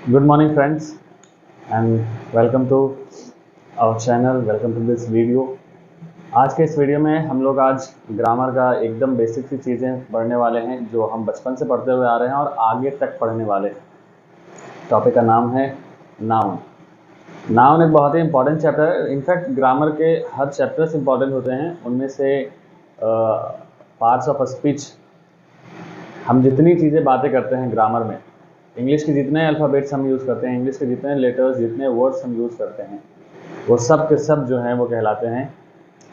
Good morning friends and welcome to our channel, welcome to this video। आज के इस video में हम लोग आज ग्रामर का एकदम बेसिक सी चीज़ें पढ़ने वाले हैं जो हम बचपन से पढ़ते हुए आ रहे हैं और आगे तक पढ़ने वाले हैं। टॉपिक का नाम है नाउन। नाउन एक बहुत ही इंपॉर्टेंट चैप्टर है। इनफैक्ट ग्रामर के हर चैप्टर्स इंपॉर्टेंट होते हैं। उनमें से पार्ट्स ऑफ स्पीच, हम जितनी चीज़ें बातें करते हैं ग्रामर में, इंग्लिश के जितने अल्फ़ाबेट्स हम यूज़ करते हैं, इंग्लिश के जितने लेटर्स, जितने वर्ड्स हम यूज़ करते हैं, वो सब के सब जो हैं वो कहलाते हैं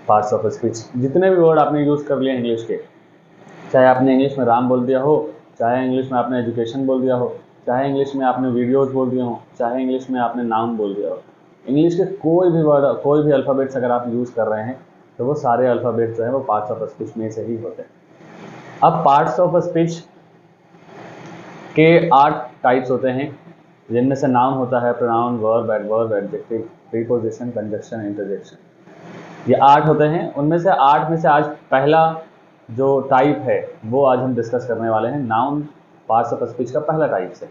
पार्ट्स ऑफ स्पीच। जितने भी वर्ड आपने यूज़ कर लिए इंग्लिश के, चाहे आपने इंग्लिश में राम बोल दिया हो, चाहे इंग्लिश में आपने एजुकेशन बोल दिया हो, चाहे इंग्लिश में आपने वीडियोज़ बोल दिए हो, चाहे इंग्लिश में आपने नाउन बोल दिया हो, इंग्लिश के कोई भी वर्ड, कोई भी अल्फ़ाबेट्स अगर आप यूज़ कर रहे हैं तो वो सारे अल्फ़ाबेट्स जो हैं वो पार्ट्स ऑफ स्पीच में से ही होते हैं। अब पार्ट्स ऑफ स्पीच के 8 टाइप्स होते हैं, जिनमें से नाउन होता है, pronoun, verb, adverb, adjective, preposition, conjunction, interjection. ये 8 होते हैं। उनमें से 8 में से आज पहला जो टाइप है वो आज हम डिस्कस करने वाले हैं। नाउन पार्ट्स ऑफ स्पीच का पहला टाइप से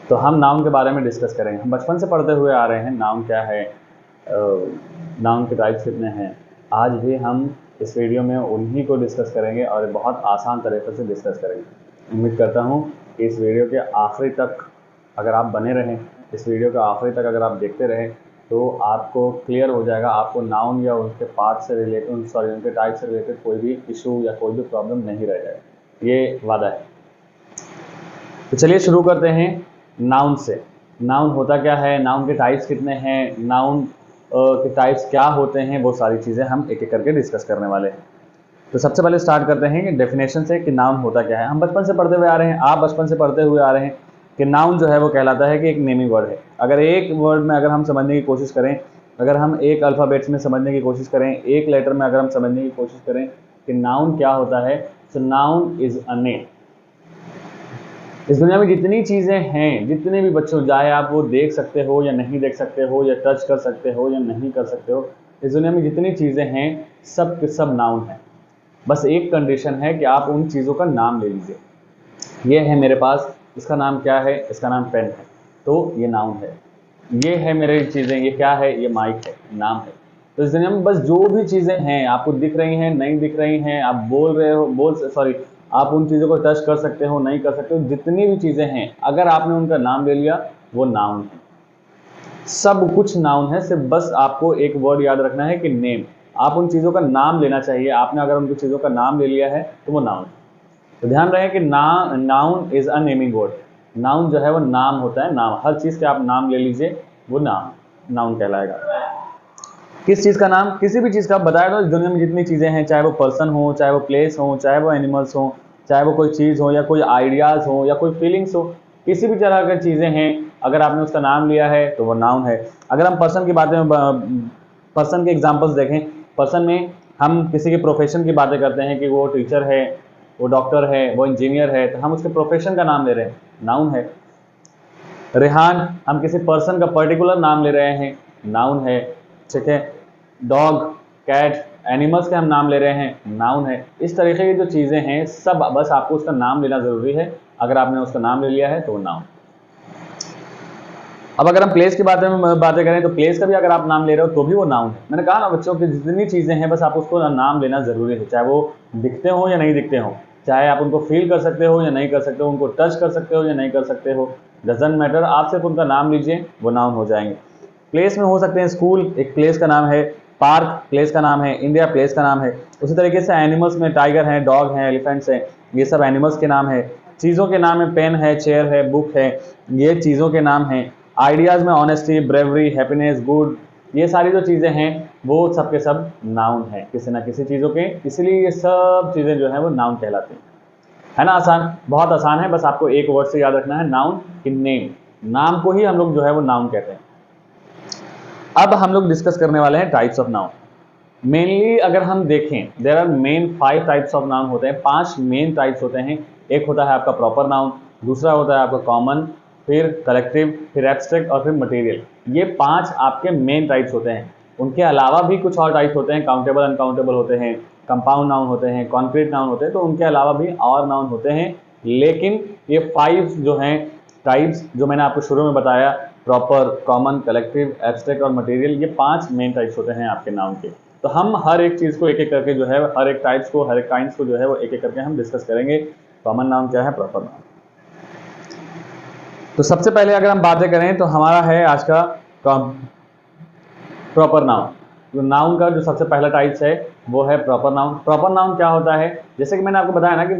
तो हम नाउन के बारे में डिस्कस करेंगे। हम बचपन से पढ़ते हुए आ रहे हैं नाउन क्या है, नाउन के टाइप्स कितने हैं। आज भी हम इस वीडियो में उन्हीं को डिस्कस करेंगे और बहुत आसान तरीके से डिस्कस करेंगे। उम्मीद करता हूँ कि इस वीडियो के आखिरी तक अगर आप बने रहें, इस वीडियो के आखिरी तक अगर आप देखते रहें तो आपको क्लियर हो जाएगा, आपको नाउन या उनके पार्ट से रिलेटेड, उनके टाइप से रिलेटेड कोई भी इशू या कोई भी प्रॉब्लम नहीं रह जाएगा, ये वादा है। तो चलिए शुरू करते हैं नाउन से। नाउन होता क्या है, नाउन के टाइप्स कितने हैं, नाउन के टाइप्स क्या होते हैं, वो सारी चीज़ें हम एक एक करके डिस्कस करने वाले हैं। तो सबसे पहले स्टार्ट करते हैं कि डेफिनेशन से कि नाउन होता क्या है। हम बचपन से पढ़ते हुए आ रहे हैं, आप बचपन से पढ़ते हुए आ रहे हैं कि नाउन जो है वो कहलाता है कि एक नेमिंग वर्ड है। अगर एक वर्ड में अगर हम समझने की कोशिश करें, अगर हम एक अल्फ़ाबेट्स में समझने की कोशिश करें, एक लेटर में अगर हम समझने की कोशिश करें कि नाउन क्या होता है, तो नाउन इज़ अ नेम। इस दुनिया में जितनी चीज़ें हैं, जितने भी बच्चों, चाहे आप वो देख सकते हो या नहीं देख सकते हो, या टच कर सकते हो या नहीं कर सकते हो, इस दुनिया में जितनी चीज़ें हैं सब के सब नाउन हैं। बस एक कंडीशन है कि आप उन चीज़ों का नाम ले लीजिए। ये है मेरे पास, इसका नाम क्या है, इसका नाम पेन है, तो ये नाउन है। ये है मेरी चीज़ें, ये क्या है, ये माइक है, नाम है। तो इस दुनिया में बस जो भी चीज़ें हैं, आपको दिख रही हैं, नहीं दिख रही हैं, आप बोल रहे हो, आप उन चीज़ों को टच कर सकते हो, नहीं कर सकते हो, जितनी भी चीज़ें हैं अगर आपने उनका नाम ले लिया वो नाउन है। सब कुछ नाउन है। सिर्फ बस आपको एक वर्ड याद रखना है कि नेम। आप उन चीज़ों का नाम लेना चाहिए। आपने अगर उनकी चीज़ों का नाम ले लिया है तो वो नाउन है। तो ध्यान रहे कि noun is a naming word. Noun जो है वो नाम होता है, नाम। हर चीज़ के आप नाम ले लीजिए, वो नाउन कहलाएगा। किस चीज़ का नाम, किसी भी चीज़ का बताया दो। इस दुनिया में जितनी चीज़ें हैं, चाहे वो पर्सन हो, चाहे वो प्लेस हो, चाहे वो एनिमल्स हो, चाहे वो कोई चीज़ हो या कोई आइडियाज़ हो या कोई फीलिंग्स हो, किसी भी तरह की चीज़ें हैं, अगर आपने उसका नाम लिया है तो वो नाउन है। अगर हम पर्सन की बातें, पर्सन के एग्जांपल्स देखें, पर्सन में हम किसी के प्रोफेशन की बातें करते हैं कि वो टीचर है, वो डॉक्टर है, वो इंजीनियर है, तो हम उसके प्रोफेशन का नाम ले रहे हैं, नाउन है। रेहान, हम किसी पर्सन का पर्टिकुलर नाम ले रहे हैं, नाउन है। ठीक है, डॉग, कैट, एनिमल्स के हम नाम ले रहे हैं, नाउन है। इस तरीके की जो चीज़ें हैं सब बस आपको उसका नाम लेना ज़रूरी है। अगर आपने उसका नाम ले लिया है तो वो नाउन। अब अगर हम प्लेस की बातें करें तो प्लेस का भी अगर आप नाम ले रहे हो तो भी वो नाउन है। मैंने कहा ना बच्चों कि जितनी चीज़ें हैं बस आप उसको नाम लेना ज़रूरी है, चाहे वो दिखते हो या नहीं दिखते हो, चाहे आप उनको फील कर सकते हो या नहीं कर सकते हो, उनको टच कर सकते हो या नहीं कर सकते हो, डजंट मैटर। आप सिर्फ उनका नाम लीजिए, वो नाउन हो जाएंगे। प्लेस में हो सकते हैं स्कूल, एक प्लेस का नाम है, पार्क प्लेस का नाम है, इंडिया प्लेस का नाम है। उसी तरीके से एनिमल्स में टाइगर हैं, डॉग हैं, एलिफेंट्स हैं, ये सब एनिमल्स के नाम है। चीज़ों के नाम है, पेन है, चेयर है, बुक है, ये चीज़ों के नाम हैं। आइडियाज़ में ऑनेस्टी, ब्रेवरी, हैप्पीनेस, गुड, ये सारी जो चीज़ें हैं वो सब के सब नाउन है किसी ना किसी चीज़ों के। इसलिए ये सब चीज़ें जो हैं वो नाउन कहलाती हैं। है ना आसान, बहुत आसान है। बस आपको एक वर्ड से याद रखना है, नाउन की नेम। नाम को ही हम लोग जो है वो नाउन कहते हैं। अब हम लोग डिस्कस करने वाले हैं टाइप्स ऑफ नाउन। मेनली अगर हम देखें, there are main 5 types of noun होते हैं। 5 मेन टाइप्स होते हैं। एक होता है आपका प्रॉपर नाउन, दूसरा होता है आपका कॉमन, फिर कलेक्टिव, फिर एब्स्ट्रैक्ट और फिर मटेरियल। ये 5 आपके मेन टाइप्स होते हैं। उनके अलावा भी कुछ और टाइप्स होते हैं, काउंटेबल, अनकाउंटेबल होते हैं, कंपाउंड नाउन होते हैं, कॉन्क्रीट नाउन होते हैं। तो उनके अलावा भी और नाउन होते हैं, लेकिन ये 5 जो हैं टाइप्स जो मैंने आपको शुरू में बताया, प्रॉपर, कॉमन, कलेक्टिव, एब्स्ट्रैक्ट और मटेरियल, ये 5 मेन टाइप्स होते हैं आपके नाउन के। तो हम हर एक चीज़ को एक एक करके जो है, हर एक टाइप्स को, हर एक काइंड्स को जो है वो एक एक करके हम डिस्कस करेंगे। कॉमन नाउन क्या है, प्रॉपर नाउन। तो सबसे पहले अगर हम बातें करें तो हमारा है आज का प्रॉपर नाउन। तो नाउन का जो सबसे पहला टाइप्स है वो है प्रॉपर नाउन। प्रॉपर नाउन क्या होता है, जैसे कि मैंने आपको बताया ना कि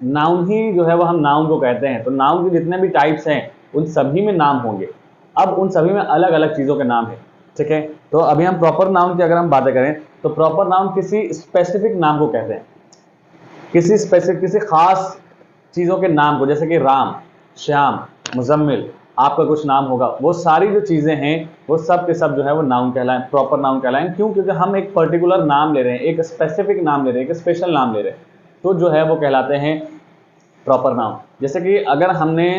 नाउन ही जो है वो हम नाउन को कहते हैं। तो नाउन के जितने भी टाइप्स हैं उन सभी में नाम होंगे। अब उन सभी में अलग अलग चीज़ों के नाम है, ठीक है। तो अभी हम प्रॉपर नाउन की अगर हम बातें करें तो प्रॉपर नाउन किसी स्पेसिफिक नाम को कहते हैं, किसी स्पेसिफिक, किसी खास चीज़ों के नाम को, जैसे कि राम, श्याम, मुजम्मिल, आपका कुछ नाम होगा, वो सारी जो चीज़ें हैं वो सब के सब जो है वो नाउन कहलाएं, प्रॉपर नाउन कहलाएं। क्यों? क्योंकि हम एक पर्टिकुलर नाम ले रहे हैं, एक स्पेसिफिक नाम ले रहे हैं, एक स्पेशल नाम ले रहे हैं, तो जो है वो कहलाते हैं प्रॉपर नाउन। जैसे कि अगर हमने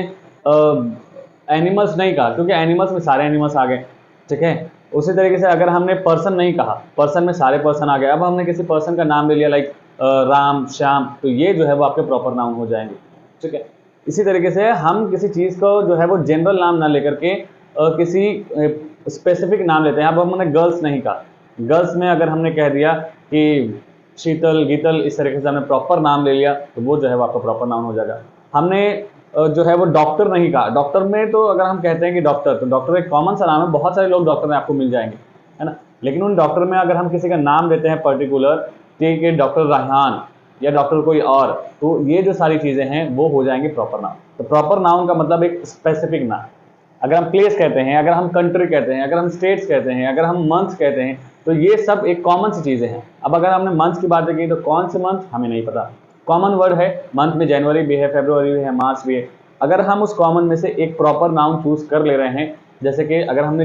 एनिमल्स नहीं कहा, क्योंकि एनिमल्स में सारे एनिमल्स आ गए, ठीक है। उसी तरीके से अगर हमने पर्सन नहीं कहा, पर्सन में सारे पर्सन आ गए। अब हमने किसी पर्सन का नाम ले लिया, लाइक राम, श्याम, तो ये जो है वो आपके प्रॉपर नाउन हो जाएंगे, ठीक है। इसी तरीके से हम किसी चीज़ को जो है वो जनरल नाम ना लेकर के किसी स्पेसिफिक नाम लेते हैं। अब हमने गर्ल्स नहीं कहा, गर्ल्स में अगर हमने कह दिया कि शीतल, गीतल, इस तरीके से हमने प्रॉपर नाम ले लिया तो वो जो है वो आपका प्रॉपर नाउन हो जाएगा। हमने जो है वो डॉक्टर नहीं कहा, डॉक्टर में तो अगर हम कहते हैं कि डॉक्टर, तो डॉक्टर एक कॉमन सा नाम है, बहुत सारे लोग डॉक्टर में आपको मिल जाएंगे, है ना। लेकिन उन डॉक्टर में अगर हम किसी का नाम देते हैं पर्टिकुलर, ठीक है, डॉक्टर रायहान या डॉक्टर कोई और, तो ये जो सारी चीज़ें हैं वो हो जाएंगे प्रॉपर नाउन। तो प्रॉपर नाउन का मतलब एक स्पेसिफिक नाम। अगर हम प्लेस कहते हैं, अगर हम कंट्री कहते हैं, अगर हम स्टेट्स कहते हैं, अगर हम मंथ्स कहते हैं, तो ये सब एक कॉमन सी चीज़ें हैं। अब अगर हमने मंथ्स की बातें की तो कौन से मंथ हमें नहीं पता, कॉमन वर्ड है, मंथ में जनवरी भी है, फरवरी भी है, मार्च भी है। अगर हम उस कॉमन में से एक प्रॉपर नाउन चूज कर ले रहे हैं, जैसे कि अगर हमने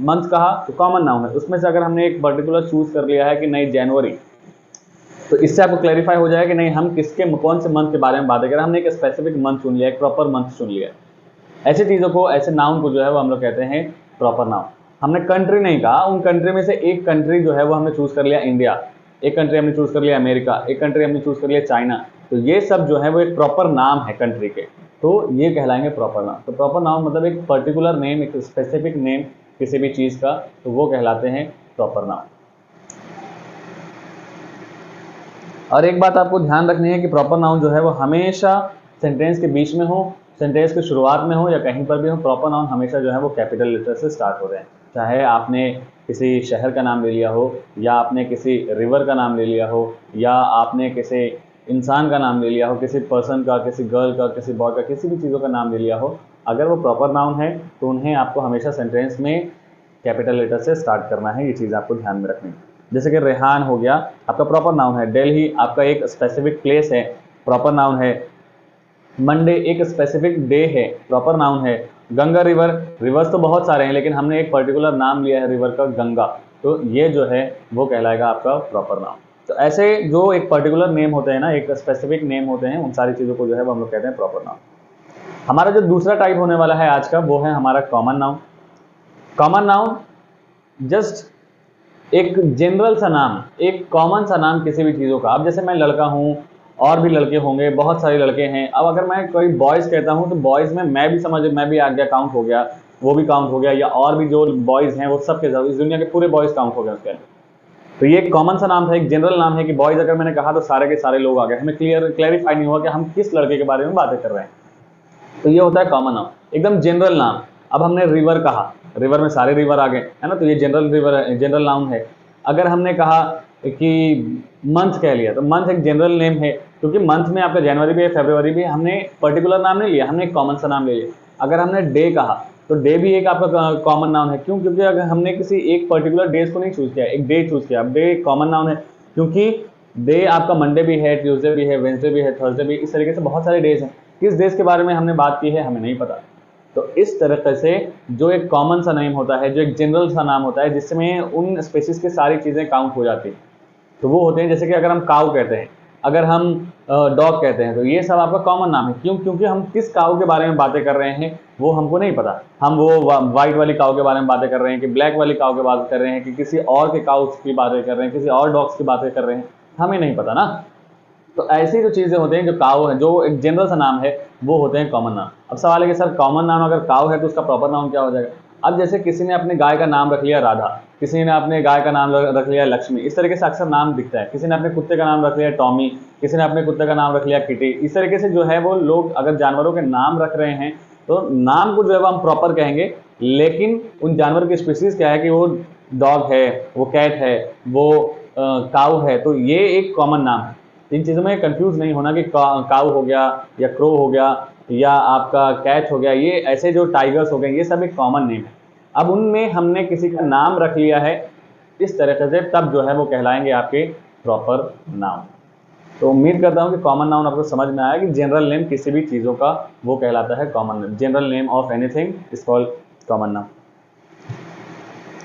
मंथ कहा तो कॉमन नाउन है, उसमें से अगर हमने एक पर्टिकुलर चूज कर लिया है कि नहीं जनवरी, तो इससे आपको क्लैरिफाई हो जाएगा कि नहीं हम किसके कौन से मंथ के बारे में बात करें। हमने एक स्पेसिफिक मंथ चुन लिया, एक प्रॉपर मंथ चुन लिया। ऐसी चीज़ों को, ऐसे नाउन को जो है वो हम लोग कहते हैं प्रॉपर नाउन। हमने कंट्री नहीं कहा, उन कंट्री में से एक कंट्री जो है वो हमने चूज कर लिया इंडिया, एक कंट्री हमने चूज कर लिया अमेरिका, एक कंट्री हमने चूज कर लिया चाइना, तो ये सब जो है वो एक प्रॉपर नाम है कंट्री के, तो ये कहलाएंगे प्रॉपर नाउन। तो प्रॉपर नाउन मतलब एक पर्टिकुलर नेम, एक स्पेसिफिक नेम किसी भी चीज़ का, तो वो कहलाते हैं प्रॉपर नाउन। और एक बात आपको ध्यान रखनी है कि प्रॉपर नाउन जो है वो हमेशा सेंटेंस के बीच में हो, सेंटेंस की शुरुआत में हो या कहीं पर भी हो, प्रॉपर नाउन हमेशा जो है वो कैपिटल लेटर से स्टार्ट हो रहे हैं। चाहे आपने किसी शहर का नाम ले लिया हो, या आपने किसी रिवर का नाम ले लिया हो, या आपने किसी इंसान का नाम ले लिया हो, किसी पर्सन का, किसी गर्ल का, किसी बॉय का, किसी भी चीज़ों का नाम ले लिया हो, अगर वो प्रॉपर नाउन है तो उन्हें आपको हमेशा सेंटेंस में कैपिटल लेटर से स्टार्ट करना है। ये चीज़ आपको ध्यान में रखनी है। जैसे कि रेहान हो गया, आपका प्रॉपर नाउन है। दिल्ली आपका एक स्पेसिफिक प्लेस है, प्रॉपर नाउन है। मंडे एक स्पेसिफिक डे है, प्रॉपर नाउन है। गंगा रिवर, रिवर्स तो बहुत सारे हैं लेकिन हमने एक पर्टिकुलर नाम लिया है रिवर का, गंगा, तो ये जो है वो कहलाएगा आपका प्रॉपर नाउन। तो ऐसे जो एक पर्टिकुलर नेम होते हैं ना, एक स्पेसिफिक नेम होते हैं, उन सारी चीज़ों को जो है वो हम लोग कहते हैं प्रॉपर नाउन। हमारा जो दूसरा टाइप होने वाला है आज का, वो है हमारा common noun. Common noun just एक जनरल सा नाम, एक कॉमन सा नाम किसी भी चीज़ों का। अब जैसे मैं लड़का हूँ, और भी लड़के होंगे, बहुत सारे लड़के हैं। अब अगर मैं कोई बॉयज़ कहता हूँ तो बॉयज़ में मैं भी आ गया, काउंट हो गया, वो भी काउंट हो गया, या और भी जो बॉयज़ हैं वो सब के सब, इस दुनिया के पूरे बॉयज़ काउंट हो गए उसके अंदर। तो ये एक कॉमन सा नाम था, एक जनरल नाम है कि बॉयज़ अगर मैंने कहा तो सारे के सारे लोग आ गए, हमें क्लैरिफाई नहीं हुआ कि हम किस लड़के के बारे में बातें कर रहे हैं। तो ये होता है कॉमन नाम, एकदम जनरल नाम। अब हमने रिवर कहा, रिवर में सारे रिवर आ गए, है ना, तो ये जनरल नाउन है। अगर हमने कहा कि मंथ कह लिया, तो मंथ एक जनरल नेम है, क्योंकि मंथ में आपका जनवरी भी है, फरवरी भी है, हमने पर्टिकुलर नाम नहीं लिया, हमने एक कॉमन सा नाम ले लिया। अगर हमने डे कहा तो डे भी एक आपका कॉमन नाउन है। क्यों? क्योंकि अगर हमने किसी एक पर्टिकुलर डेज को नहीं चूज किया, एक डे चूज किया। अब डे कॉमन नाउन है क्योंकि डे आपका मंडे भी है, ट्यूसडे भी है, वेंसडे भी है, थर्सडे भी, इस तरीके से बहुत सारे डेज हैं। किस डेज के बारे में हमने बात की है हमें नहीं पता। तो इस तरीके से जो एक कॉमन सा नेम होता है, जो एक जनरल सा नाम होता है, जिसमें उन स्पेसिस की सारी चीज़ें काउंट हो जाती हैं, तो वो होते हैं। जैसे कि अगर हम काऊ कहते हैं, अगर हम डॉग कहते हैं, तो ये सब आपका कॉमन नाम है। क्यों? क्योंकि हम किस काऊ के बारे में बातें कर रहे हैं वो हमको नहीं पता। हम वो वाइट वाली काऊ के बारे में बातें कर रहे हैं कि ब्लैक वाली काऊ की बात कर रहे हैं कि किसी और के काऊ की बातें कर रहे हैं, किसी और डॉग्स की बातें कर रहे हैं, हमें नहीं पता ना। तो ऐसी जो चीजें होते हैं, जो काउ है, जो एक जनरल सा नाम है, वो होते हैं कॉमन नाउन। अब सवाल है कि सर कॉमन नाउन अगर काउ है तो उसका प्रॉपर नाउन क्या हो जाएगा? अब जैसे किसी ने अपने गाय का नाम रख लिया राधा, किसी ने अपने गाय का नाम रख लिया लक्ष्मी, इस तरीके से अक्सर नाम दिखता है। किसी ने अपने कुत्ते का नाम रख लिया टॉमी, किसी ने अपने कुत्ते का नाम रख लिया किटी। इस तरीके से जो है वो लोग अगर जानवरों के नाम रख रहे हैं तो नाम को जो है वो हम प्रॉपर कहेंगे, लेकिन उन जानवर की स्पीसीज क्या है कि वो डॉग है, वो कैट है, वो काऊ है, तो ये एक कॉमन नाम है। इन चीज़ों में कंफ्यूज नहीं होना कि काऊ हो गया या क्रो हो गया या आपका कैट हो गया, ये ऐसे जो टाइगर्स हो गए ये सब एक कॉमन नेम है। अब उनमें हमने किसी का नाम रख लिया है इस तरीके से, तब जो है वो कहलाएंगे आपके प्रॉपर नाउन। तो उम्मीद करता हूँ कि कॉमन नाउन आपको समझ में आया कि जनरल नेम किसी भी चीज़ों का वो कहलाता है common name. General name of anything is called common noun.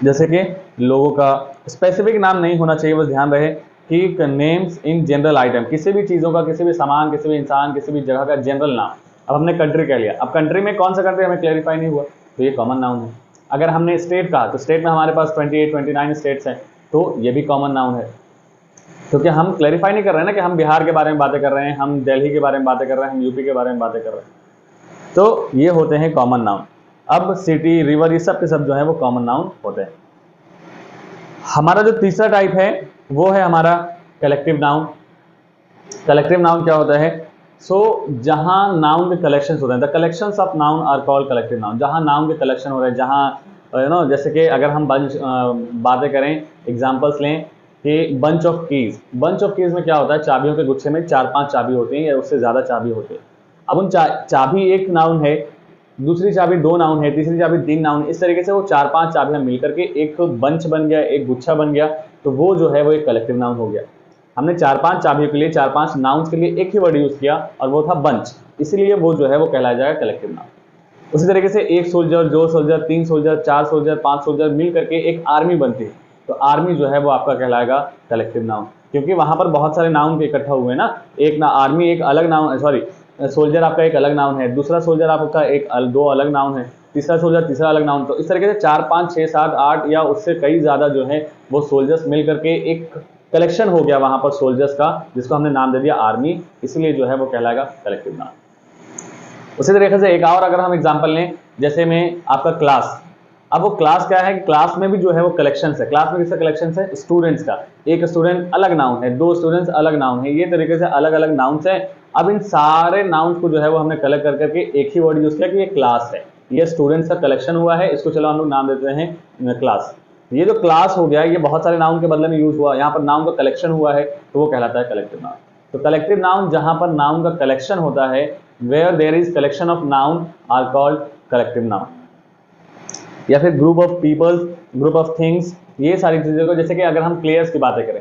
जैसे कि लोगों का स्पेसिफिक नाम नहीं होना चाहिए, बस ध्यान रहे कि नेम्स इन जनरल आइटम, किसी भी चीज़ों का, किसी भी सामान, किसी भी इंसान, किसी भी जगह का जनरल नाम। अब हमने कंट्री कह लिया, अब कंट्री में कौन सा कंट्री हमें क्लैरिफाई नहीं हुआ, तो ये कॉमन नाउन है। अगर हमने स्टेट कहा तो स्टेट में हमारे पास 28-29 स्टेट्स हैं, तो ये भी कॉमन नाउन है, क्योंकि हम क्लैरिफाई नहीं कर रहे हैं ना कि हम बिहार के बारे में बातें कर रहे हैं, हम दिल्ली के बारे में बातें कर रहे हैं, हम यूपी के बारे में बातें कर रहे हैं। तो ये होते हैं कॉमन नाउन। अब सिटी, रिवर, ये सब के सब जो है वो कॉमन नाउन होते हैं। हमारा जो तीसरा टाइप है वो है हमारा कलेक्टिव नाउन। कलेक्टिव नाउन क्या होता है? जहां नाउन के कलेक्शंस होते हैं, the collections of noun are called collective noun. जहां नाउन के कलेक्शन हो रहे हैं, जहां जैसे कि अगर हम बातें करें, एग्जांपल्स लें कि bunch of keys. Bunch of keys में क्या होता है? चाबियों के गुच्छे में 4-5 चाबी होती हैं या उससे ज्यादा चाबी होती है। अब उन चाबी एक नाउन है, दूसरी चाबी 2 नाउन है, तीसरी चाबी 3 नाउन। इस तरीके से वो 4-5 चाबियां मिलकर के एक बंच बन गया, एक गुच्छा बन गया, तो वो जो है वो एक कलेक्टिव नाउन हो गया। हमने 4-5 चाबियों के लिए, 4-5 नाउन्स के लिए एक ही वर्ड यूज किया और वो था बंच, इसीलिए वो जो है वो कहलाया जाएगा कलेक्टिव नाउन। उसी तरीके से एक soldier, 2 soldier, 3 soldier, 4 soldier, 5 soldier मिल करके एक आर्मी बनती है, तो आर्मी जो है वो आपका कहलाएगा कलेक्टिव नाउन, क्योंकि वहां पर बहुत सारे नाउन इकट्ठा हुए ना। एक ना आर्मी एक अलग नाउन, सॉरी सोल्जर आपका एक अलग नाउन है, दूसरा सोल्जर आपका एक 2 अलग नाउन है, तीसरा सोल्जर तीसरा अलग नाउन। तो इस तरीके से 4, 5, 6, 7, 8 या उससे कई ज्यादा जो है वो सोल्जर्स मिल करके एक कलेक्शन हो गया वहां पर सोल्जर्स का, जिसको हमने नाम दे दिया आर्मी, इसलिए जो है वो कहलाएगा कलेक्टिव नाउन। उसी तरीके से एक और अगर हम एग्जाम्पल लें, जैसे में आपका क्लास। अब वो क्लास क्या है? क्लास में भी जो है वो कलेक्शन है। क्लास में किसका कलेक्शन है? स्टूडेंट्स का। एक स्टूडेंट अलग नाउन है, 2 स्टूडेंट्स अलग नाउन है, ये तरीके से अलग अलग नाउन्स हैं। अब इन सारे नाउन्स को जो है वो हमने कलेक्ट कर करके एक ही वर्ड यूज किया कि ये क्लास है, ये स्टूडेंट्स का कलेक्शन हुआ है, इसको चलो हम लोग नाम देते हैं क्लास। ये जो क्लास हो गया, ये बहुत सारे नाउन के बदले में यूज हुआ, यहाँ पर नाउन का कलेक्शन हुआ है, तो वो कहलाता है कलेक्टिव नाउन। तो कलेक्टिव नाउन जहां पर नाउन का कलेक्शन होता है, where there is collection of noun are called collective noun. या फिर group of peoples, group of things, ये सारी चीजों को, जैसे कि अगर हम प्लेयर्स की बातें करें,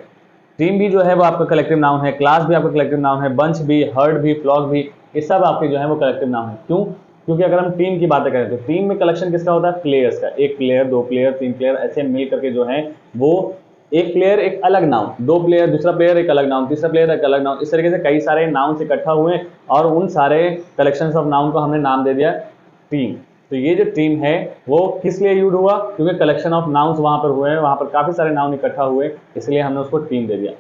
टीम भी जो है वो आपका कलेक्टिव नाउन है, क्लास भी आपका कलेक्टिव नाउन है, बंच भी, हर्ड भी, फ्लॉक भी, ये सब आपके जो है वो कलेक्टिव नाउन है। क्यों? क्योंकि अगर हम टीम की बातें करें तो टीम में कलेक्शन किसका होता है? प्लेयर्स का। एक प्लेयर, 2 प्लेयर, 3 प्लेयर, ऐसे मिल करके जो है वो एक प्लेयर एक अलग नाउन, 2 प्लेयर दूसरा प्लेयर एक अलग नाउन, तीसरा प्लेयर एक अलग नाउन, इस तरीके से कई सारे नाउन इकट्ठा हुए और उन सारे कलेक्शन ऑफ नाउन को हमने नाम दे दिया टीम। तो ये जो टीम है वो किस लिए यूज हुआ? क्योंकि कलेक्शन ऑफ नाउन्स वहां पर हुए हैं, वहां पर काफी सारे नाउन इकट्ठा हुए, इसलिए हमने उसको टीम दे दिया।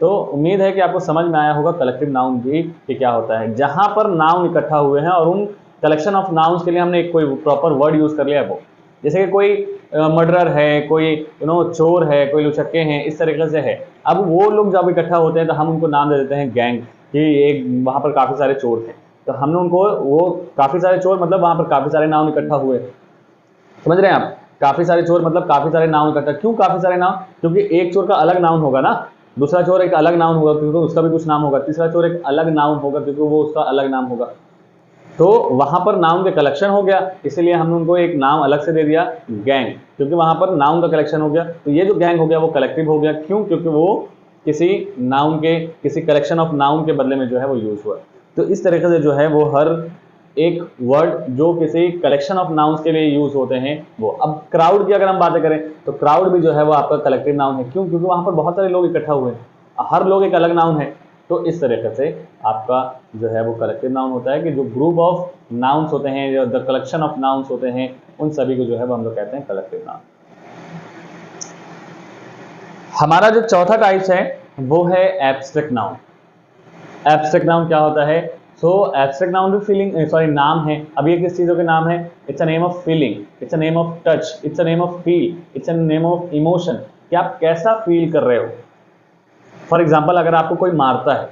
तो उम्मीद है कि आपको समझ में आया होगा कलेक्टिव नाउन भी कि क्या होता है। जहां पर नाउन इकट्ठा हुए हैं और उन कलेक्शन ऑफ नाउन्स के लिए हमने कोई प्रॉपर वर्ड यूज कर लिया है, वो जैसे कि कोई मर्डरर है, कोई चोर है, कोई लुचक्के हैं, इस तरीके से है। अब वो लोग जब इकट्ठा होते हैं तो हम उनको नाम दे देते हैं गैंग, कि एक वहां पर काफी सारे चोर थे, तो हमने उनको वो काफी सारे चोर मतलब वहां पर काफी सारे नाउन इकट्ठा हुए, समझ रहे हैं आप? काफी सारे चोर मतलब काफी सारे नाउन इकट्ठा। क्यों काफी सारे नाउन? क्योंकि एक चोर का अलग नाउन होगा ना, दूसरा चोर एक अलग नाउन होगा क्योंकि उसका भी कुछ नाम होगा, तीसरा चोर एक अलग नाउन होगा क्योंकि वो उसका अलग नाम होगा। तो वहां पर नाउन के कलेक्शन हो गया, इसीलिए हमने उनको एक नाम अलग से दे दिया गैंग, क्योंकि वहां पर नाउन का कलेक्शन हो गया। तो ये जो गैंग हो गया वो कलेक्टिव हो गया। क्यों? क्योंकि वो किसी नाउन के, किसी कलेक्शन ऑफ नाउन के बदले में जो है वो यूज हुआ। तो इस तरीके से जो है वो हर एक वर्ड जो किसी कलेक्शन ऑफ नाउन्स के लिए यूज होते हैं वो। अब क्राउड की अगर हम बातें करें तो क्राउड भी जो है वो आपका कलेक्टिव नाउन है। क्यों? क्योंकि वहां पर बहुत सारे लोग इकट्ठा हुए हैं, हर लोग एक अलग नाउन है। तो इस तरीके से आपका जो है वो कलेक्टिव नाउन होता है कि जो ग्रुप ऑफ नाउन्स होते हैं, जो द कलेक्शन ऑफ नाउन्स होते हैं, उन सभी को जो है वो हम लोग कहते हैं कलेक्टिव नाउन। हमारा जो चौथा टाइप्स है वो है एब्स्ट्रैक्ट नाउन। एब्स्ट्रैक्ट नाउन क्या होता है? सो एब्स्ट्रैक्ट नाउन भी फीलिंग सॉरी नाम है। अब ये किस चीज़ों के नाम है? It's a name of feeling, it's a name of touch, it's a name of feel, it's a name of emotion, कि आप कैसा फील कर रहे हो। फॉर एग्जाम्पल अगर आपको कोई मारता है,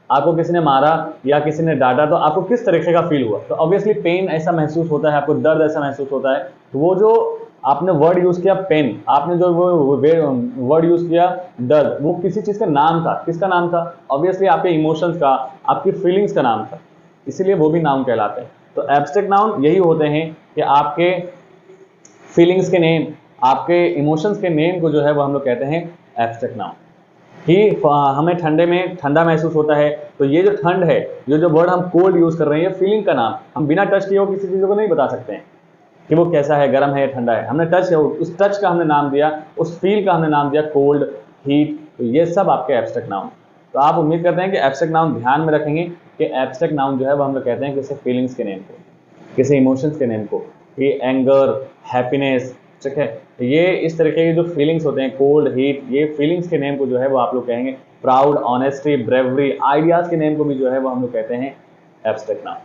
आपको किसी ने मारा या किसी ने डांटा, तो आपको किस तरीके का फील हुआ? तो ऑब्वियसली पेन ऐसा महसूस होता है, आपको दर्द ऐसा महसूस होता है। तो वो जो आपने वर्ड यूज किया पेन, आपने जो वो वर्ड यूज किया दर्द, वो किसी चीज का नाम था। किसका नाम था? ऑब्वियसली आपके इमोशंस का, आपकी फीलिंग्स का नाम था, इसीलिए वो भी नाउन कहलाते हैं। तो एब्स्ट्रैक्ट नाउन यही होते हैं कि आपके फीलिंग्स के नेम, आपके इमोशंस के नेम को जो है वो हम लोग कहते हैं एब्स्ट्रैक्ट नाउन। कि हमें ठंडे में ठंडा महसूस होता है, तो ये जो ठंड है, जो वर्ड हम कोल्ड यूज कर रहे हैं, ये फीलिंग का नाम, हम बिना टच किए किसी चीज़ को नहीं बता सकते हैं कि वो कैसा है, गर्म है या ठंडा है। हमने टच, उस टच का हमने नाम दिया, उस फील का हमने नाम दिया कोल्ड, हीट। तो ये सब आपके एब्स्ट्रैक्ट नाउन। तो आप उम्मीद करते हैं कि एब्स्ट्रैक्ट नाउन ध्यान में रखेंगे कि एब्स्ट्रैक्ट नाउन जो है वो हम लोग कहते हैं किसी फीलिंग्स के नेम को, किसी इमोशंस के नेम को। ये एंगर, हैप्पीनेस, ठीक है, ये इस तरीके के जो फीलिंग्स होते हैं, कोल्ड, हीट, ये फीलिंग्स के नेम को जो है वो आप लोग कहेंगे। प्राउड, ऑनेस्टी, ब्रेवरी, आइडियाज के नेम को भी जो है वो हम लोग कहते हैं एब्स्ट्रैक्ट नाउन।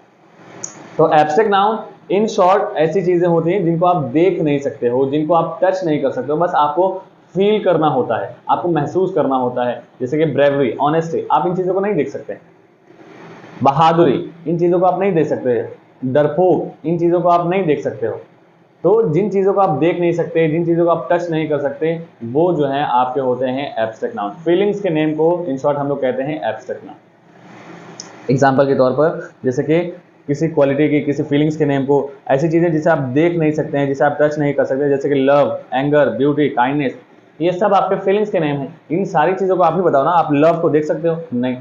तो एब्स्ट्रैक्ट नाउन इन शॉर्ट ऐसी चीजें होती हैं जिनको आप देख नहीं सकते हो, जिनको आप टच नहीं कर सकते हो, बस आपको फील करना होता है, आपको महसूस करना होता है। जैसे कि ब्रेवरी, ऑनेस्टी, आप इन चीजों को नहीं देख सकते। बहादुरी, इन चीजों को आप नहीं देख सकते। डरपोक, इन चीजों को आप नहीं देख सकते हो। तो जिन चीज़ों को आप देख नहीं सकते, जिन चीज़ों को आप टच नहीं कर सकते, वो जो है आपके होते हैं एब्स्ट्रैक्ट नाउन। फीलिंग्स के नेम को इन शॉर्ट हम लोग कहते हैं एब्स्ट्रैक्ट नाउन। एग्जांपल के तौर पर जैसे कि किसी क्वालिटी की, किसी फीलिंग्स के नेम को, ऐसी चीज़ें जिसे आप देख नहीं सकते हैं, जिसे आप टच नहीं कर सकते, जैसे कि लव, एंगर, ब्यूटी, काइंडनेस, ये सब आपके फीलिंग्स के नेम हैं। इन सारी चीज़ों को आप ही बताओ ना। आप लव को देख सकते हो? नहीं।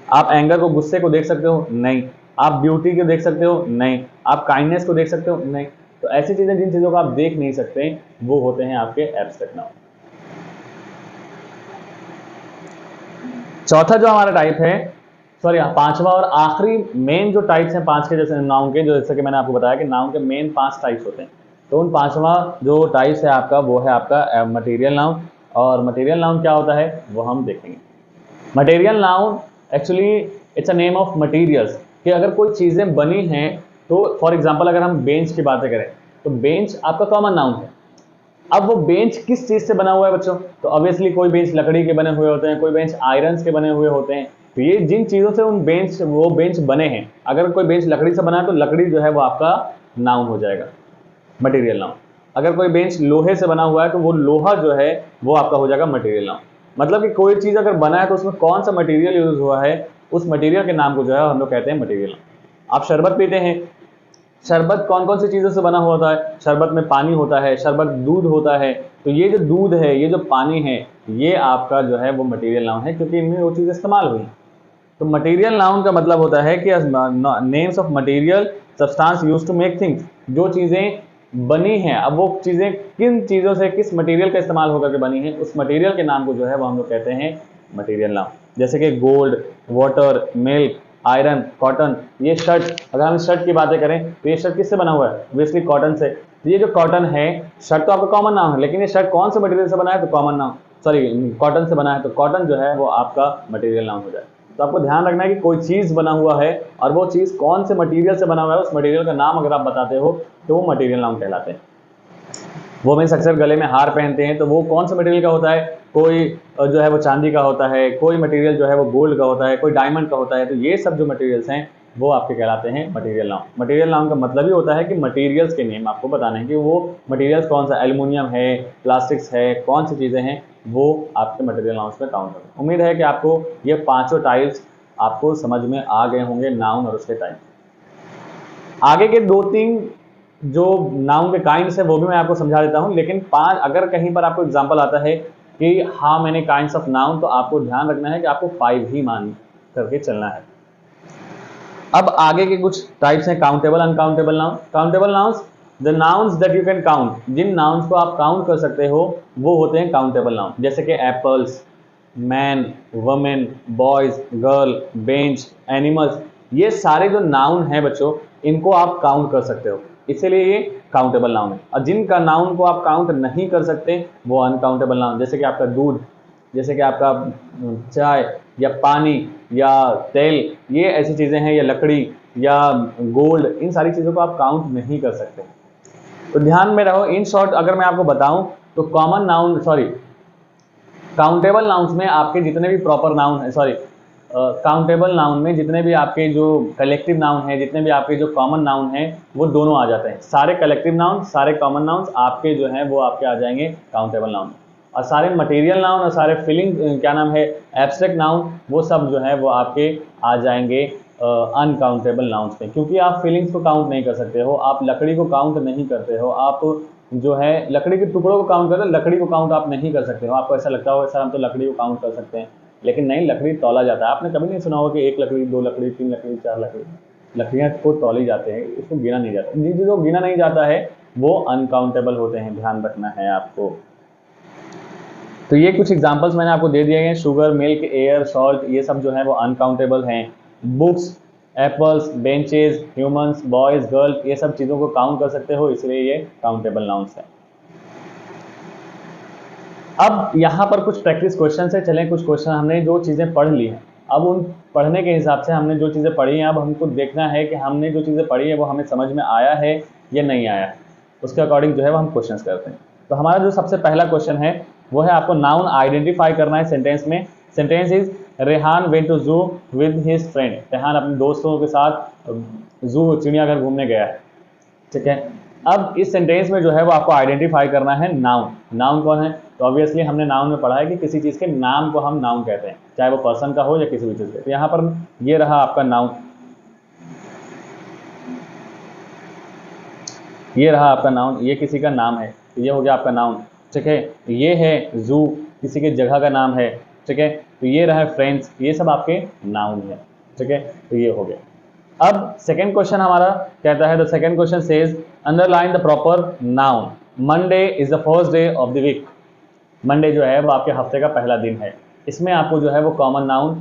आप एंगर को, गुस्से को देख सकते हो? नहीं। आप ब्यूटी को देख सकते हो? नहीं। आप काइंडनेस को देख सकते हो? नहीं। तो ऐसी चीजें, जिन चीजों को आप देख नहीं सकते, वो होते हैं आपके एब्स्ट्रैक्ट नाउन। चौथा जो हमारा टाइप है, सॉरी पांचवा और आखिरी मेन जो टाइप्स हैं पांच के, जैसे नाउन के, जो जैसे कि मैंने आपको बताया कि नाउन के मेन 5 टाइप्स होते हैं। तो उन पांचवा जो टाइप्स है आपका, वो है आपका मटेरियल नाउन। और मटेरियल नाउन क्या होता है वो हम देखेंगे। Material noun actually it's a name of materials, कि अगर कोई चीजें बनी हैं, तो फॉर एग्जाम्पल अगर हम बेंच की बातें करें, तो बेंच आपका कॉमन नाउन है। अब वो बेंच किस चीज से बना हुआ है बच्चों? तो ऑब्वियसली कोई बेंच लकड़ी के बने हुए होते हैं, कोई बेंच आयरन के बने हुए होते हैं। तो ये जिन चीजों से वो बेंच बने हैं, अगर कोई बेंच लकड़ी से बना है तो लकड़ी जो है वो आपका नाउन हो जाएगा, मटेरियल नाउन। अगर कोई बेंच लोहे से बना हुआ है तो वो लोहा जो है वो आपका हो जाएगा मटेरियल नाउन। मतलब कि कोई चीज अगर बना है तो उसमें कौन सा मटेरियल यूज हुआ है, उस मटेरियल के नाम को जो है हम लोग कहते हैं मटेरियल नाउन। आप शरबत पीते हैं, शरबत कौन कौन सी चीज़ों से बना हुआ होता है? शरबत में पानी होता है, शरबत दूध होता है। तो ये जो दूध है, ये जो पानी है, ये आपका जो है वो मटेरियल नाउन है, क्योंकि इनमें वो चीज़ इस्तेमाल हुई। तो मटेरियल नाउन का मतलब होता है कि names of material substance used to make things, जो चीज़ें बनी हैं। अब वो चीज़ें किन चीज़ों से, किस मटेरियल का इस्तेमाल होकर के बनी है, उस मटेरियल के नाम को जो है वो हम लोग कहते हैं मटेरियल नाउन। जैसे कि gold, water, milk, iron, cotton. ये शर्ट, अगर हम शर्ट की बातें करें तो ये शर्ट किससे बना हुआ है? ऑब्वियसली कॉटन से। तो ये जो कॉटन है, शर्ट तो आपका कॉमन नाम है, लेकिन ये शर्ट कौन से मटेरियल से बना है? तो कॉमन नाम, सॉरी कॉटन से बना है, तो कॉटन जो है वो आपका मटेरियल नाउन हो जाए। तो आपको ध्यान रखना है कि कोई चीज़ बना हुआ है और वो चीज़ कौन से मटेरियल से बना हुआ है, उस मटेरियल का नाम अगर आप बताते हो तो वो मटेरियल नाउन कहलाते हैं। वो में अक्सर गले में हार पहनते हैं, तो वो कौन सा मटेरियल का होता है? कोई जो है वो चांदी का होता है, कोई मटेरियल जो है वो गोल्ड का होता है, कोई डायमंड का होता है। तो ये सब जो मटेरियल्स हैं वो आपके कहलाते हैं मटेरियल नाउन। मटेरियल नाउन का मतलब ही होता है कि मटेरियल्स के नेम आपको बताने हैं कि वो मटेरियल्स कौन सा, एल्युमिनियम है, प्लास्टिक्स है, कौन सी चीज़ें हैं, वो आपके मटेरियल नाउन्स में काउंट होते हैं। उम्मीद है कि आपको ये पाँचों टाइप्स आपको समझ में आ गए होंगे, नाउन और उसके टाइप। आगे के 2-3 जो नाउन के काइंड्स है वो भी मैं आपको समझा देता हूं, लेकिन 5 अगर कहीं पर आपको एग्जांपल आता है कि how many kinds of noun, तो आपको ध्यान रखना है कि आपको 5 ही मान करके चलना है। अब आगे के कुछ टाइप्स हैं countable, uncountable noun. Countable nouns, the nouns that you can count, जिन नाउन्स को आप काउंट कर सकते हो वो होते हैं काउंटेबल नाउन। जैसे कि apples, man, women, boys, girl, bench, animals, ये सारे जो नाउन हैं बच्चों, इनको आप काउंट कर सकते हो, इसीलिए ये काउंटेबल नाउन है। और जिनका नाउन को आप काउंट नहीं कर सकते वो अनकाउंटेबल नाउन। जैसे कि आपका दूध, जैसे कि आपका चाय, या पानी या तेल, ये ऐसी चीजें हैं, या लकड़ी या गोल्ड, इन सारी चीजों को आप काउंट नहीं कर सकते। तो ध्यान में रहो। इन शॉर्ट अगर मैं आपको बताऊं तो कॉमन नाउन काउंटेबल नाउन्स में आपके जितने भी प्रॉपर नाउन है, काउंटेबल नाउन में जितने भी आपके जो कलेक्टिव नाउन है, जितने भी आपके जो कॉमन नाउन है, वो दोनों आ जाते हैं। सारे कलेक्टिव नाउन, सारे कॉमन नाउन्स आपके जो हैं वो आपके आ जाएंगे काउंटेबल नाउन, और सारे मटेरियल नाउन और सारे फीलिंग क्या नाम है एब्स्ट्रैक्ट नाउन, वो सब जो है वो आपके आ जाएंगे अनकाउंटेबल नाउन्स में, क्योंकि आप फीलिंग्स को काउंट नहीं कर सकते हो, आप लकड़ी को काउंट नहीं करते हो, आप जो है लकड़ी के टुकड़ों को काउंट करते हो, लकड़ी को काउंट आप नहीं कर सकते हो। आपको ऐसा लगता होगा सर हम तो लकड़ी को काउंट कर सकते हैं, लेकिन नहीं, लकड़ी तौला जाता है। आपने कभी नहीं सुना होगा कि 1 लकड़ी, 2 लकड़ी, 3 लकड़ी, 4 लकड़ी, लकड़ियाँ को तौली जाते हैं, इसको गिना नहीं जाता। जिन चीज़ों को गिना नहीं जाता है वो अनकाउंटेबल होते हैं, ध्यान रखना है आपको। तो ये कुछ एग्जांपल्स मैंने आपको दे दिए हैं, शुगर, मिल्क, एयर, सॉल्ट, ये सब जो है वो अनकाउंटेबल हैं। Books, apples, benches, humans, boys, girl, ये सब चीज़ों को काउंट कर सकते हो, इसलिए ये काउंटेबल नाउन्स है। अब यहाँ पर कुछ प्रैक्टिस क्वेश्चन है। चलें, कुछ क्वेश्चन हमने जो चीज़ें पढ़ ली हैं, अब उन पढ़ने के हिसाब से हमने जो चीज़ें पढ़ी हैं, अब हमको देखना है कि हमने जो चीज़ें पढ़ी है वो हमें समझ में आया है या नहीं आया है, उसके अकॉर्डिंग जो है वो हम क्वेश्चन करते हैं। तो हमारा जो सबसे पहला क्वेश्चन है वो है आपको नाउन आइडेंटिफाई करना है सेंटेंस में। Sentence is Rehan went to zoo with his friend. Rehan अपने दोस्तों के साथ जू चिड़ियाघर घूमने गया है, ठीक है। अब इस सेंटेंस में जो है वो आपको आइडेंटिफाई करना है नाउन। नाउन कौन है? तो ऑब्वियसली हमने नाउन में पढ़ा है कि किसी चीज़ के नाम को हम नाउन कहते हैं, चाहे वो पर्सन का हो या किसी भी चीज़ का। तो यहाँ पर ये रहा आपका नाउन, ये रहा आपका नाउन, ये किसी का नाम है, तो ये हो गया आपका नाउन, ठीक है। ये है जू, किसी के जगह का नाम है, ठीक है। तो ये रहा फ्रेंड्स, ये सब आपके नाउन है, ठीक है। तो ये हो गया। अब सेकेंड क्वेश्चन हमारा कहता है, the second question says underline the proper noun. Monday is the first day of the week. Monday जो है वो आपके हफ्ते का पहला दिन है। इसमें आपको जो है वो कॉमन नाउन,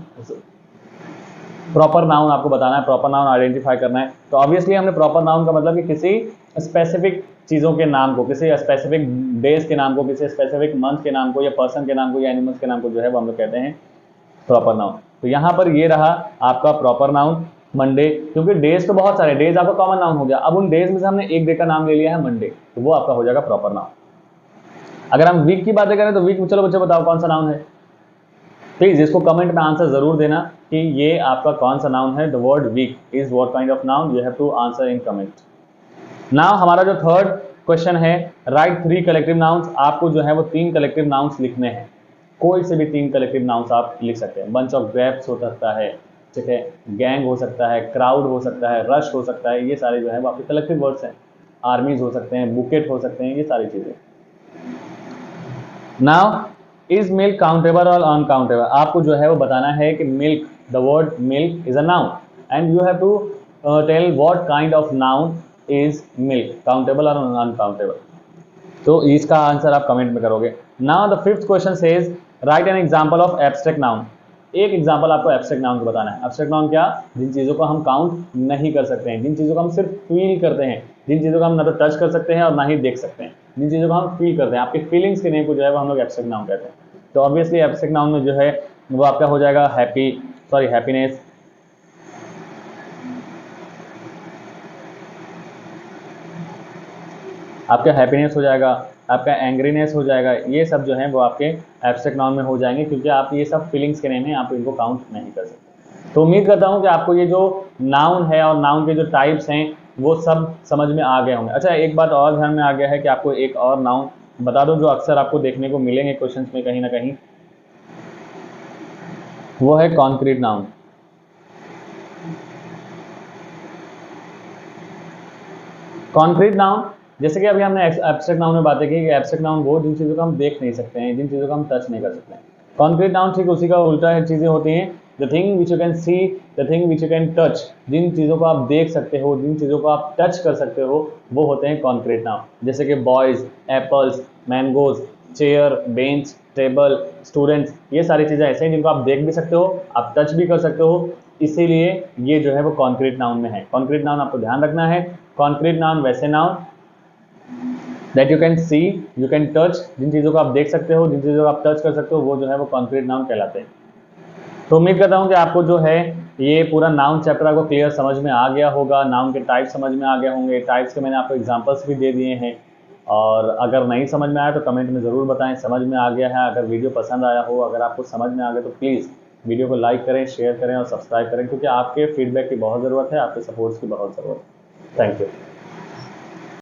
प्रॉपर नाउन आपको बताना है, प्रॉपर नाउन आइडेंटिफाई करना है। तो ऑब्वियसली हमने प्रॉपर नाउन का मतलब कि किसी स्पेसिफिक चीज़ों के नाम को, किसी स्पेसिफिक डेज के नाम को, किसी स्पेसिफिक मंथ के नाम को, या पर्सन के नाम को, या एनिमल्स के नाम को जो है वो हम लोग कहते हैं प्रॉपर नाउन। तो यहाँ पर ये रहा आपका प्रॉपर नाउन मंडे, क्योंकि डेज तो बहुत सारे, डेज आपका कॉमन नाउन हो गया। अब उन डेज में से हमने एक डे का नाम ले लिया है मंडे, तो वो आपका हो जाएगा प्रॉपर नाउन। अगर हम वीक की बातें करें तो वीक में, चलो बच्चे बताओ कौन सा नाउन है, प्लीज इसको कमेंट में आंसर जरूर देना कि ये आपका कौन सा नाउन है। The word week is what kind of noun, you have to answer in comment. Now हमारा जो थर्ड क्वेश्चन है, राइट 3 कलेक्टिव नाउन्स। आपको जो है वो 3 कलेक्टिव नाउन्स लिखने हैं, कोई से भी 3 कलेक्टिव नाउन्स आप लिख सकते हैं। बंच ऑफ ग्रेप्स हो सकता है, ठीक है, गैंग हो सकता है, क्राउड हो सकता है, रश हो सकता है, ये सारे जो है वो आपके कलेक्टिव वर्ड्स हैं। आर्मीज हो सकते हैं, बुकेट हो सकते हैं, ये सारी चीजें। नाउ इज मिल्क काउंटेबल और अनकाउंटेबल। आपको जो है वो बताना है कि milk, the word milk is a noun and you have to tell what kind of noun is milk, countable और अनकाउंटेबल। तो इसका आंसर आप कमेंट में करोगे। Now the fifth question says write an example of abstract noun. एक example आपको abstract noun को बताना है। एब्स्ट्रैक्ट नाउन क्या? जिन चीज़ों को हम काउंट नहीं कर सकते हैं, जिन चीज़ों को हम सिर्फ फील करते हैं, जिन चीज़ों को हम ना तो टच कर सकते हैं और ना ही देख सकते हैं, जिन चीज़ों को हम फील करते हैं, आपके फीलिंग्स के नेम को जो है वो हम लोग एब्स्ट्रैक्ट नाउन कहते हैं। तो ऑब्वियसली एब्स्ट्रैक्ट नाउन में जो है वो आपका हो जाएगा हैप्पीनेस, आपका हैप्पीनेस हो जाएगा, आपका एंग्रीनेस हो जाएगा, ये सब जो है वो आपके एब्स्ट्रैक्ट नाउन में हो जाएंगे, क्योंकि आप ये सब फीलिंग्स के नेम हैं, आप इनको काउंट नहीं कर सकते। तो उम्मीद करता हूँ कि आपको ये जो नाउन है और नाउन के जो टाइप्स हैं वो सब समझ में आ गए होंगे। अच्छा, एक बात और ध्यान में आ गया है कि आपको एक और नाउन बता दो जो अक्सर आपको देखने को मिलेंगे क्वेश्चंस में कहीं ना कहीं, वो है कॉन्क्रीट नाउन। कॉन्क्रीट नाउन, जैसे कि अभी हमने एब्स्ट्रैक्ट नाउन में बातें की कि एब्स्ट्रैक्ट नाउन वो जिन चीज़ों को हम देख नहीं सकते हैं, जिन चीज़ों को हम टच नहीं कर सकते हैं। कॉन्क्रीट नाउन ठीक उसी का उल्टा चीज़ें होती हैं। The thing which you can see, the thing which you can touch, जिन चीज़ों को आप देख सकते हो, जिन चीज़ों को आप टच कर सकते हो, वो होते हैं कॉन्क्रीट नाउन। जैसे कि boys, apples, mangoes, chair, bench, table, students, ये सारी चीज़ें ऐसे हैं जिनको आप देख भी सकते हो, आप टच भी कर सकते हो, इसीलिए ये जो है वो कॉन्क्रीट नाउन में है। कॉन्क्रीट नाउन आपको ध्यान रखना है। कॉन्क्रीट नाउन वैसे noun that you can see, you can touch, जिन चीज़ों को आप देख सकते हो, जिन चीज़ों को आप टच कर सकते हो, वो जो है वो कॉन्क्रीट नाउन कहलाते हैं। तो उम्मीद करता हूँ कि आपको जो है ये पूरा नाउन चैप्टर आपको क्लियर समझ में आ गया होगा, नाउन के टाइप समझ में आ गए होंगे। टाइप्स के मैंने आपको एग्जांपल्स भी दे दिए हैं, और अगर नहीं समझ में आया तो कमेंट में ज़रूर बताएं समझ में आ गया है। अगर वीडियो पसंद आया हो, अगर आपको समझ में आ गया तो प्लीज़ वीडियो को लाइक करें, शेयर करें और सब्सक्राइब करें, क्योंकि आपके फीडबैक की बहुत ज़रूरत है, आपके सपोर्ट्स की बहुत ज़रूरत है। Thank you.